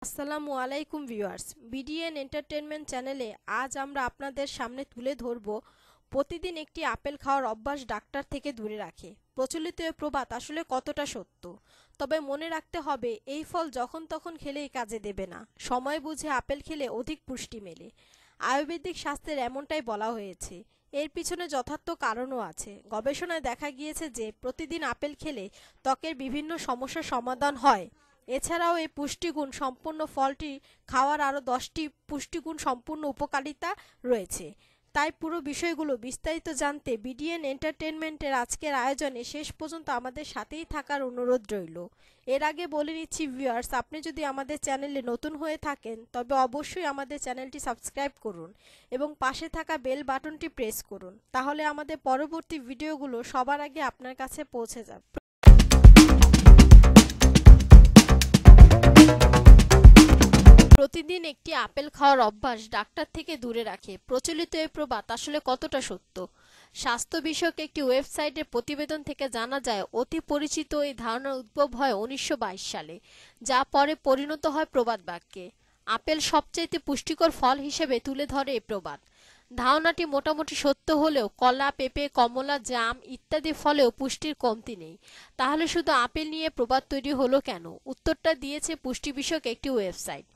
আসসালামু আলাইকুম viewers, BDN entertainment চ্যানেলে আজ আমরা আপনাদের সামনে তুলে ধরব প্রতিদিন একটি আপেল খাওয়ার অভ্যাস ডাক্তার থেকে দূরে রাখে। প্রচলিত এ প্রবাদ আসলে কতটা সত্য? তবে মনে রাখতে হবে, এই ফল যখন তখন খেলেই কাজে দেবে না। সময় বুঝে আপেল খেলে অধিক পুষ্টি মেলে। আয়ুর্বেদিক শাস্ত্রের এমনটাই বলা হয়েছে। এর পিছনে যথার্থ কারণও আছে। গবেষণায় দেখা গিয়েছে যে প্রতিদিন আপেল খেলে ত্বকের বিভিন্ন সমস্যার সমাধান হয়। এছাড়াও এই পুষ্টিগুণ সম্পন্ন ফলটি খাওয়ার আরও 10টি পুষ্টিগুণ সম্পূর্ণ উপকারিতা রয়েছে। তাই পুরো বিষয়গুলো বিস্তারিত জানতে বিডিএন এন্টারটেনমেন্টের আজকের আয়োজনে শেষ পর্যন্ত আমাদের সাথেই থাকার অনুরোধ রইল। এর আগে বলে নিচ্ছি ভিউয়ার্স, আপনি যদি আমাদের চ্যানেলে নতুন হয়ে থাকেন তবে অবশ্যই আমাদের চ্যানেলটি সাবস্ক্রাইব করুন এবং পাশে থাকা বেল বাটনটি প্রেস করুন। তাহলে আমাদের পরবর্তী ভিডিওগুলো সবার আগে আপনার কাছে পৌঁছে যাবে। প্রতিদিন একটি আপেল খাওয়ার অভ্যাস ডাক্তার থেকে দূরে রাখে। প্রচলিত এই প্রবাদ আসলে কতটা সত্য? স্বাস্থ্য বিষয়ক একটি ওয়েবসাইটের প্রতিবেদন থেকে জানা যায়, অতি পরিচিত এই ধারণার উদ্ভব হয় 1922 সালে, যা পরে পরিণত হয় প্রবাদ বাক্যে। আপেল সবচেয়ে পুষ্টিকর ফল হিসেবে তুলে ধরে এই প্রবাদ। ধারণাটি মোটামুটি সত্য হলেও কলা, পেঁপে, কমলা, জাম ইত্যাদি ফলেও পুষ্টির কমতি নেই। তাহলে শুধু আপেল নিয়ে প্রবাদ তৈরি হলো কেন? উত্তরটা দিয়েছে পুষ্টি বিষয়ক একটি ওয়েবসাইট।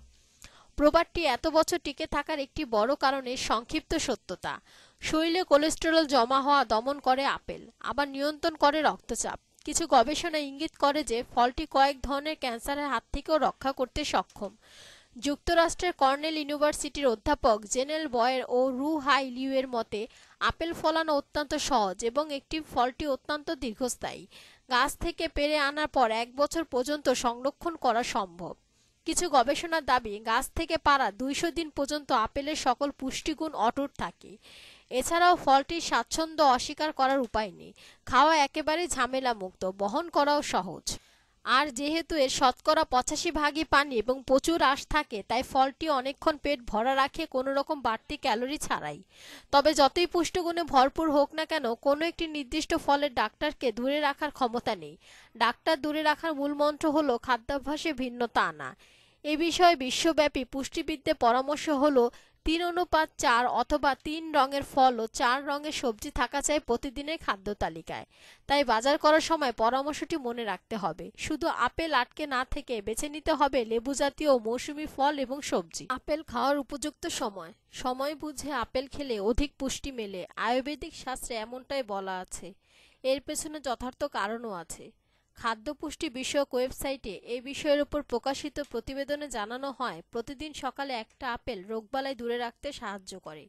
প্রবাদটি এত বছর টিকে থাকার একটি বড় কারণের সংক্ষিপ্ত সত্যতা। শরীরে কোলেস্টেরল জমা হওয়া দমন করে আপেল, আবার নিয়ন্ত্রণ করে রক্তচাপ। কিছু গবেষণা ইঙ্গিত করে যে ফলটি কয়েক ধরনের ক্যান্সারের হাত থেকেও রক্ষা করতে সক্ষম। যুক্তরাষ্ট্রের কর্নেল ইউনিভার্সিটির অধ্যাপক জেনেল বয়ের ও রু হাই লিউয়ের মতে, আপেল ফলানো অত্যন্ত সহজ এবং ফলটি অত্যন্ত দীর্ঘস্থায়ী। গাছ থেকে পেড়ে আনার পর 1 বছর পর্যন্ত সংরক্ষণ করা সম্ভব। কিছু গবেষণার দাবি, গাছ থেকে পাড়া 200 দিন পর্যন্ত আপেলের সকল পুষ্টিগুণ অটুট থাকে। এছাড়াও ফলটির স্বাচ্ছন্দ্য অস্বীকার করার উপায় নেই। খাওয়া একেবারেই ঝামেলা মুক্ত, বহন করাও সহজ। আর যেহেতু এর শতকরা 85 ভাগই পানি এবং প্রচুর আঁশ থাকে, তাই ফলটি অনেকক্ষণ পেট ভরা রাখে কোনো রকম বাড়তি ক্যালোরি ছাড়াই। তবে যতই পুষ্টিগুণে ভরপুর হোক না কেন, কোনো একটি নির্দিষ্ট ফলের ডাক্তারকে দূরে রাখার ক্ষমতা নেই। ডাক্তার দূরে রাখার মূল মন্ত্র হলো খাদ্যাভ্যাসে ভিন্নতা আনা। এ বিষয়ে বিশ্বব্যাপী পুষ্টিবিদদের পরামর্শ হলো 3:4 অথবা 3 রঙের ফল ও 4 রঙের সবজি থাকা চাই প্রতিদিনের খাদ্য তালিকায়। তাই বাজার করার সময় পরামর্শটি মনে রাখতে হবে। শুধু আপেল আটকে না থেকে বেছে নিতে হবে লেবু জাতীয় ও মৌসুমী ফল এবং সবজি। আপেল খাওয়ার উপযুক্ত সময়। সময় বুঝে আপেল খেলে অধিক পুষ্টি মেলে। আয়ুর্বেদিক শাস্ত্রে এমনটাই বলা আছে। এর পেছনে যথার্থ কারণও আছে। খাদ্য পুষ্টি বিষয়ক ওয়েবসাইটে এই বিষয়ের উপর প্রকাশিত প্রতিবেদনে জানানো হয়, প্রতিদিন সকালে একটা আপেল রোগবালাই দূরে রাখতে সাহায্য করে।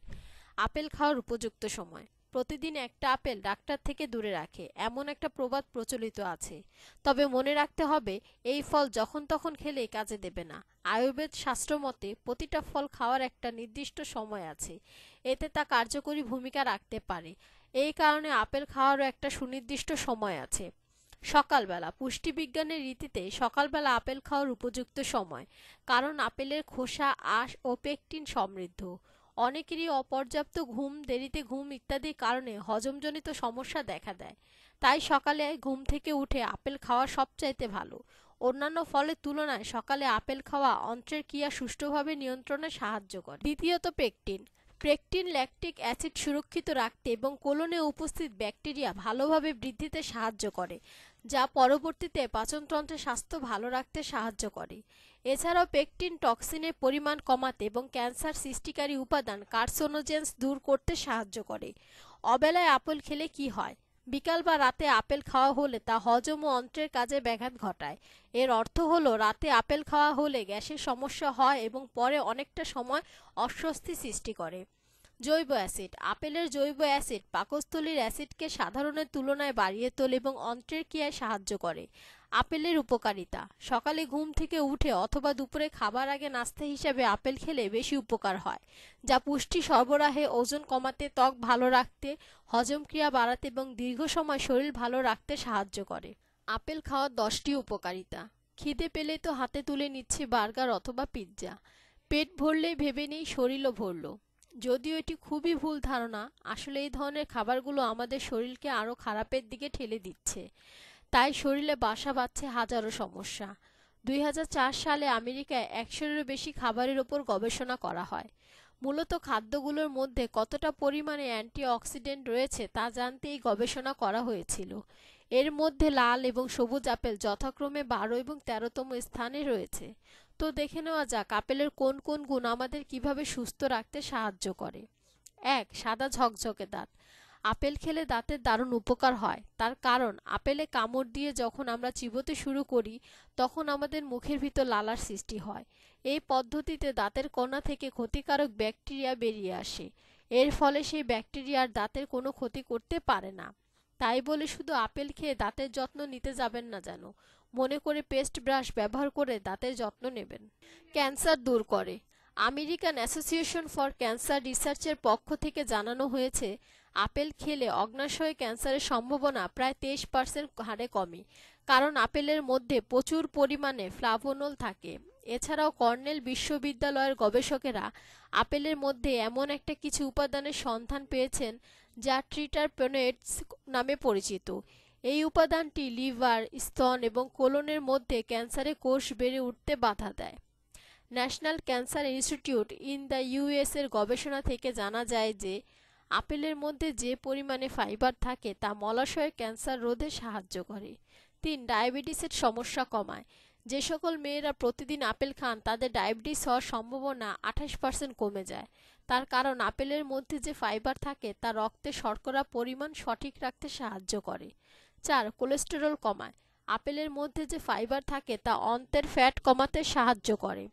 আপেল খাওয়ার উপযুক্ত সময়। প্রতিদিন একটা আপেল ডাক্তার থেকে দূরে রাখে, এমন একটা প্রবাদ প্রচলিত আছে। তবে মনে রাখতে হবে, এই ফল যখন তখন খেলেই কাজে দেবে না। আয়ুর্বেদ শাস্ত্র মতে প্রতিটা ফল খাওয়ার একটা নির্দিষ্ট সময় আছে, এতে তা কার্যকরী ভূমিকা রাখতে পারে। এই কারণে আপেল খাওয়ারও একটা সুনির্দিষ্ট সময় আছে। সকালবেলা। পুষ্টিবিজ্ঞানের রীতিতে সকালবেলা আপেল খাওয়ার উপযুক্ত সময়, কারণ আপেলের খোসা, আঁশ ও পেকটিন সমৃদ্ধ। অনেকেরই অপর্যাপ্ত ঘুম, দেরিতে ঘুম ইত্যাদি কারণে হজমজনিত সমস্যা দেখা দেয়। তাই সকালে ঘুম থেকে উঠে আপেল খাওয়া সবচাইতে ভালো। অন্যান্য ফলের তুলনায় সকালে আপেল খাওয়া অন্ত্রের ক্রিয়া সুষ্ঠুভাবে নিয়ন্ত্রণে সাহায্য করে। দ্বিতীয়ত, পেকটিন। পেকটিন ল্যাকটিক অ্যাসিড সুরক্ষিত রাখতে এবং কোলনে উপস্থিত ব্যাকটেরিয়া ভালোভাবে বৃদ্ধিতে সাহায্য করে, যা পরবর্তীতে পাচনতন্ত্রের স্বাস্থ্য ভালো রাখতে সাহায্য করে। এছাড়াও পেকটিন টক্সিনের পরিমাণ কমাতে এবং ক্যান্সার সৃষ্টিকারী উপাদান কার্সিনোজেন্স দূর করতে সাহায্য করে। অবেলায় আপেল খেলে কি হয়? বিকাল বা রাতে আপেল খাওয়া হলে তা হজম ও অন্ত্রের কাজে ব্যাঘাত ঘটায়। এর অর্থ হলো, রাতে আপেল খাওয়া হলে গ্যাসের সমস্যা হয় এবং পরে অনেকটা সময় অস্বস্তি সৃষ্টি করে। জৈব অ্যাসিড। আপেলের জৈব অ্যাসিড পাকস্থলীর অ্যাসিডকে সাধারণের তুলনায় বাড়িয়ে তোলে এবং অন্ত্রের ক্রিয়ায় সাহায্য করে। আপেলের উপকারিতা। সকালে ঘুম থেকে উঠে অথবা দুপুরে খাবার আগে নাস্তা হিসাবে আপেল খেলে বেশি উপকার হয়, যা পুষ্টি সরবরাহে, ওজন কমাতে, ত্বক ভালো রাখতে, হজম ক্রিয়া বাড়াতে এবং দীর্ঘ সময় শরীর ভালো রাখতে সাহায্য করে। আপেল খাওয়ার 10টি উপকারিতা। খিদে পেলে তো হাতে তুলে নিচ্ছি বার্গার অথবা পিৎজা। পেট ভরলেই ভেবে নেই শরীরও ভরল। যদিও এটি খুবই ভুল ধারণা। আসলে এই ধরনের খাবারগুলো আমাদের শরীরকে আরও খারাপের দিকে ঠেলে দিচ্ছে। তাই শরীরে বাসা বাঁধছে হাজারো সমস্যা। 2004 সালে আমেরিকায় 100-এরও বেশি খাবারের ওপর গবেষণা করা হয়। মূলত খাদ্যগুলোর মধ্যে কতটা পরিমাণে অ্যান্টিঅক্সিডেন্ট রয়েছে তা জানতে এই গবেষণা করা হয়েছিল। এর মধ্যে লাল এবং সবুজ আপেল যথাক্রমে 12 এবং 13তম স্থানে রয়েছে। তো দেখে নেওয়া যাক আপেলের কোন কোন গুণ আমাদের কিভাবে সুস্থ রাখতে সাহায্য করে। 1. সাদা ঝকঝকে দাঁত। আপেল খেলে দাঁতের দারুণ উপকার হয়। তার কারণ আপেলে কামড় দিয়ে যখন আমরা চিবোতে শুরু করি তখন আমাদের মুখের ভিতর লালার সৃষ্টি হয়। এই পদ্ধতিতে দাঁতের কণা থেকে ক্ষতিকারক ব্যাকটেরিয়া বেরিয়ে আসে। এর ফলে সেই ব্যাকটেরিয়া আর দাঁতের কোনো ক্ষতি করতে পারে না। তাই বলে শুধু আপেল খেয়ে দাঁতের যত্ন নিতে যাবেন না যেন। মনে করে পেস্ট ব্রাশ ব্যবহার করে দাঁতের যত্ন নেবেন। ক্যান্সার দূর করে। আমেরিকান অ্যাসোসিয়েশন ফর ক্যান্সার রিসার্চের পক্ষ থেকে জানানো হয়েছে আপেল খেলে অগ্ন্যাশয় ক্যান্সারের সম্ভাবনা প্রায় 23% হারে কমে। কারণ আপেলের মধ্যে প্রচুর পরিমাণে ফ্লাভোনল থাকে। এছাড়াও কর্নেল বিশ্ববিদ্যালয়ের গবেষকেরা আপেলের মধ্যে এমন একটা কিছু উপাদানের সন্ধান পেয়েছেন যা ট্রিটারপেনয়েডস নামে পরিচিত। এই উপাদানটি লিভার, স্তন এবং কোলনের মধ্যে ক্যান্সারের কোষ বেড়ে উঠতে বাধা দেয়। National cancer institute in the US এর গবেষণা থেকে জানা যায় যে আপেলের মধ্যে যে পরিমাণে ফাইবার থাকে তা মলাশয়ের ক্যান্সার রোধে সাহায্য করে। 3. ডায়াবেটিসের সমস্যা কমায়। যে সকল মেয়েরা প্রতিদিন আপেল খান তাদের ডায়াবেটিস হওয়ার সম্ভাবনা 28% কমে যায়। তার কারণ আপেলের মধ্যে যে ফাইবার থাকে তা রক্তে শর্করা পরিমাণ সঠিক রাখতে সাহায্য করে। 4. কোলেস্টেরল কমায়। আপেলের মধ্যে যে ফাইবার থাকে তা অন্ত্রের ফ্যাট কমাতে সাহায্য করে,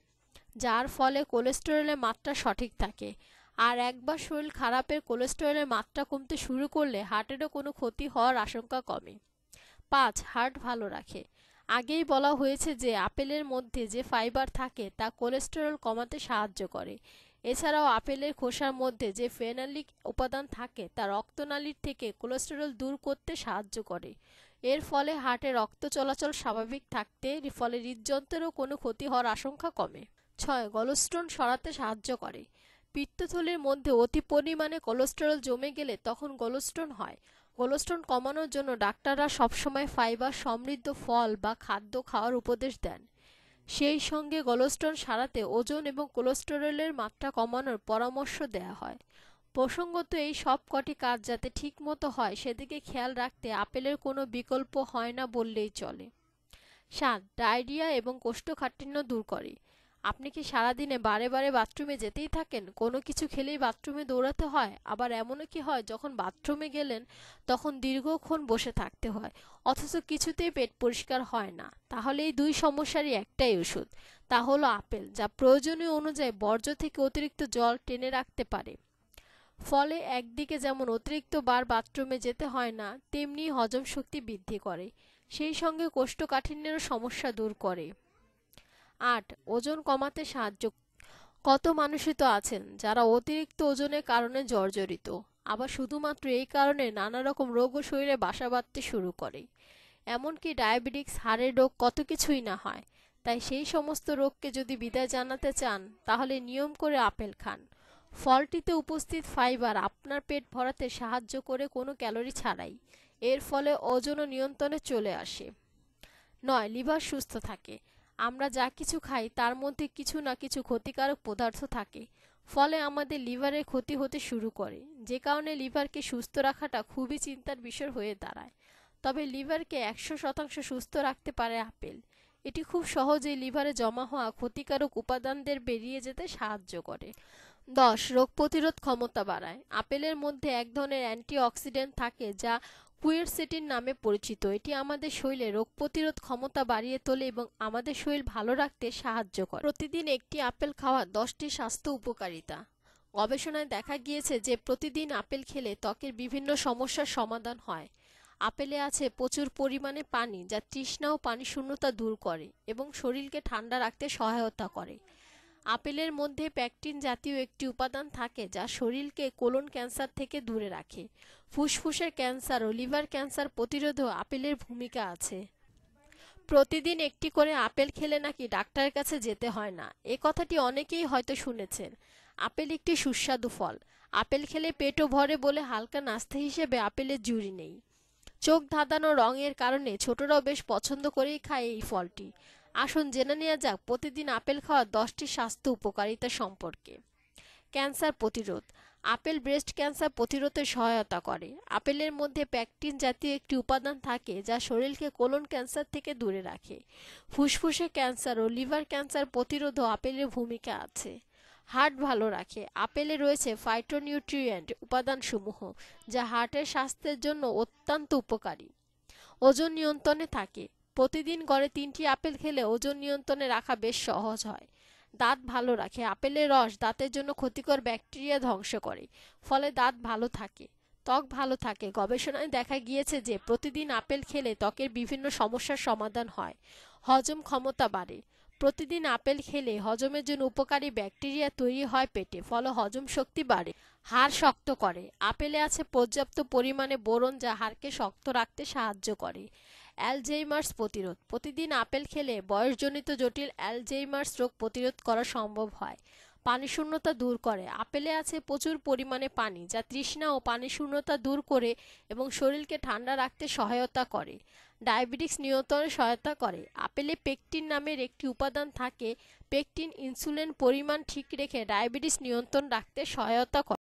যার ফলে কোলেস্টেরলের মাত্রা সঠিক থাকে। আর একবার শরীর খারাপের কোলেস্টেরলের মাত্রা কমতে শুরু করলে হার্টেরও কোনো ক্ষতি হওয়ার আশঙ্কা কমে। 5. হার্ট ভালো রাখে। আগেই বলা হয়েছে যে আপেলের মধ্যে যে ফাইবার থাকে তা কোলেস্টেরল কমাতে সাহায্য করে। এছাড়াও আপেলের খোসার মধ্যে যে ফেনোলিক উপাদান থাকে তা রক্তনালীর থেকে কোলেস্টেরল দূর করতে সাহায্য করে। এর ফলে হার্টে রক্ত চলাচল স্বাভাবিক থাকতে ফলে হৃদযন্ত্রেরও কোনো ক্ষতি হওয়ার আশঙ্কা কমে। 6. গলস্টোন সরাতে সাহায্য করে। পিত্তথলির মধ্যে অতি পরিমাণে কোলেস্টেরল জমে গেলে তখন গলস্টোন হয়। গলস্টোন কমানোর জন্য ডাক্তাররা সবসময় ফাইবার সমৃদ্ধ ফল বা খাদ্য খাওয়ার উপদেশ দেন। সেই সঙ্গে গলস্টোন সারাতে ওজন এবং কোলেস্টেরলের মাত্রা কমানোর পরামর্শ দেওয়া হয়। প্রসঙ্গত এই সব কটি কাজ যাতে ঠিকমতো হয় সেদিকে খেয়াল রাখতে আপেলের কোনো বিকল্প হয় না বললেই চলে। 7. ডায়রিয়া এবং কোষ্ঠকাঠিন্য দূর করে। আপনি কি সারাদিনে বারে বারে বাথরুমে যেতেই থাকেন? কোনো কিছু খেলেই বাথরুমে দৌড়াতে হয়? আবার এমনও কি হয় যখন বাথরুমে গেলেন তখন দীর্ঘক্ষণ বসে থাকতে হয়, অথচ কিছুতেই পেট পরিষ্কার হয় না? তাহলে এই দুই সমস্যারই একটাই ওষুধ, তা হলো আপেল, যা প্রয়োজনীয় অনুযায়ী বর্জ্য থেকে অতিরিক্ত জল টেনে রাখতে পারে। ফলে একদিকে যেমন অতিরিক্ত বার বাথরুমে যেতে হয় না, তেমনি হজম শক্তি বৃদ্ধি করে, সেই সঙ্গে কোষ্ঠকাঠিন্যেরও সমস্যা দূর করে। 8. ওজন কমাতে সাহায্য। কত মানুষই তো আছেন যারা অতিরিক্ত ওজনের কারণে জর্জরিত, আবার শুধুমাত্র এই কারণে নানা রকম রোগও শরীরে বাসা বাঁধতে শুরু করে। এমনকি ডায়াবেটিস, হাড়ের রোগ, কত কিছুই না হয়। তাই সেই সমস্ত রোগকে যদি বিদায় জানাতে চান তাহলে নিয়ম করে আপেল খান। ফলটিতে উপস্থিত ফাইবার আপনার পেট ভরাতে সাহায্য করে কোনো ক্যালোরি ছাড়াই। এর ফলে ওজনও নিয়ন্ত্রণে চলে আসে। 9. লিভার সুস্থ থাকে। আমরা যা কিছু খাই তার মধ্যে কিছু না কিছু ক্ষতিকারক পদার্থ থাকে, ফলে আমাদের লিভারের ক্ষতি হতে শুরু করে, যে কারণে লিভারকে সুস্থ রাখাটা খুবই চিন্তার বিষয় হয়ে দাঁড়ায়। তবে লিভারকে 100% সুস্থ রাখতে পারে আপেল। এটি খুব সহজেই লিভারে জমা হওয়া ক্ষতিকারক উপাদানদের বেরিয়ে যেতে সাহায্য করে। 10. রোগ প্রতিরোধ ক্ষমতা বাড়ায়। আপেলের মধ্যে এক ধরনের অ্যান্টিঅক্সিডেন্ট থাকে যা কুয়েরসেটিন নামে পরিচিত। এটি আমাদের শরীরে রোগ প্রতিরোধ ক্ষমতা বাড়িয়ে তোলে এবং আমাদের শরীর ভালো রাখতে সাহায্য করে। প্রতিদিন একটি আপেল খাওয়ার 10টি স্বাস্থ্য উপকারিতা। গবেষণায় দেখা গিয়েছে যে প্রতিদিন আপেল খেলে ত্বকের বিভিন্ন সমস্যার সমাধান হয়। আপেলে আছে প্রচুর পরিমাণে পানি, যা তৃষ্ণা ও পানিশূন্যতা দূর করে এবং শরীরকে ঠান্ডা রাখতে সহায়তা করে। আপেলের মধ্যে প্যাকটিন জাতীয় একটি উপাদান থাকে যা শরীরকে কোলন ক্যান্সার থেকে দূরে রাখে। ফুসফুসের ক্যান্সার ও লিভার ক্যান্সার প্রতিরোধেও আপেলের ভূমিকা আছে। প্রতিদিন একটি করে আপেল খেলে নাকি ডাক্তারের কাছে যেতে হয় না, এ কথাটি অনেকেই হয়তো শুনেছেন। আপেল একটি সুস্বাদু ফল। আপেল খেলে পেটও ভরে বলে হালকা নাস্তা হিসেবে আপেলের জুড়ি নেই। চোখ ধাঁধানো রঙের কারণে ছোটরাও বেশ পছন্দ করেই খায় এই ফলটি। আসুন জেনে নেওয়া যাক প্রতিদিন আপেল খাওয়ার 10টি স্বাস্থ্য উপকারিতা সম্পর্কে। ক্যান্সার প্রতিরোধ। আপেল ব্রেস্ট ক্যান্সার প্রতিরোধে সহায়তা করে। আপেলের মধ্যে প্যাকটিন জাতীয় একটি উপাদান থাকে যা শরীরকে কোলন ক্যান্সার থেকে দূরে রাখে। ফুসফুসে ক্যান্সার ও লিভার ক্যান্সার প্রতিরোধও আপেলের ভূমিকা আছে। হার্ট ভালো রাখে। আপেলে রয়েছে ফাইটোনিউট্রিয়েন্ট উপাদানসমূহ যা হার্টের স্বাস্থ্যের জন্য অত্যন্ত উপকারী। ওজন নিয়ন্ত্রণে থাকে। প্রতিদিন গড়ে 3টি আপেল খেলে ওজন নিয়ন্ত্রণে রাখা বেশ সহজ হয়। দাঁত ভালো রাখে। আপেলের রস দাঁতের জন্য ক্ষতিকর ব্যাকটেরিয়া ধ্বংস করে, ফলে দাঁত ভালো থাকে। ত্বক ভালো থাকে। গবেষণায় দেখা গিয়েছে যে প্রতিদিন আপেল খেলে ত্বকের বিভিন্ন সমস্যার সমাধান হয়। হজম ক্ষমতা বাড়ে। প্রতিদিন আপেল খেলে হজমের জন্য উপকারী ব্যাকটেরিয়া তৈরি হয় পেটে, ফলে হজম শক্তি বাড়ে। হাড় শক্ত করে। আপেলে আছে পর্যাপ্ত পরিমাণে বোরন যা হাড়কে শক্ত রাখতে সাহায্য করে। অ্যালঝেইমার্স প্রতিরোধ। প্রতিদিন আপেল খেলে বয়সজনিত জটিল অ্যালঝেইমার্স রোগ প্রতিরোধ করা সম্ভব হয়। পানিশূন্যতা দূর করে। আপেলে আছে প্রচুর পরিমাণে পানি যা তৃষ্ণা ও পানিশূন্যতা দূর করে এবং শরীরকে ঠান্ডা রাখতে সহায়তা করে। ডায়াবেটিস নিয়ন্ত্রণে সহায়তা করে। আপেলে পেকটিন নামের একটি উপাদান থাকে। পেকটিন ইনসুলিন পরিমাণ ঠিক রেখে ডায়াবেটিস নিয়ন্ত্রণ রাখতে সহায়তা করে।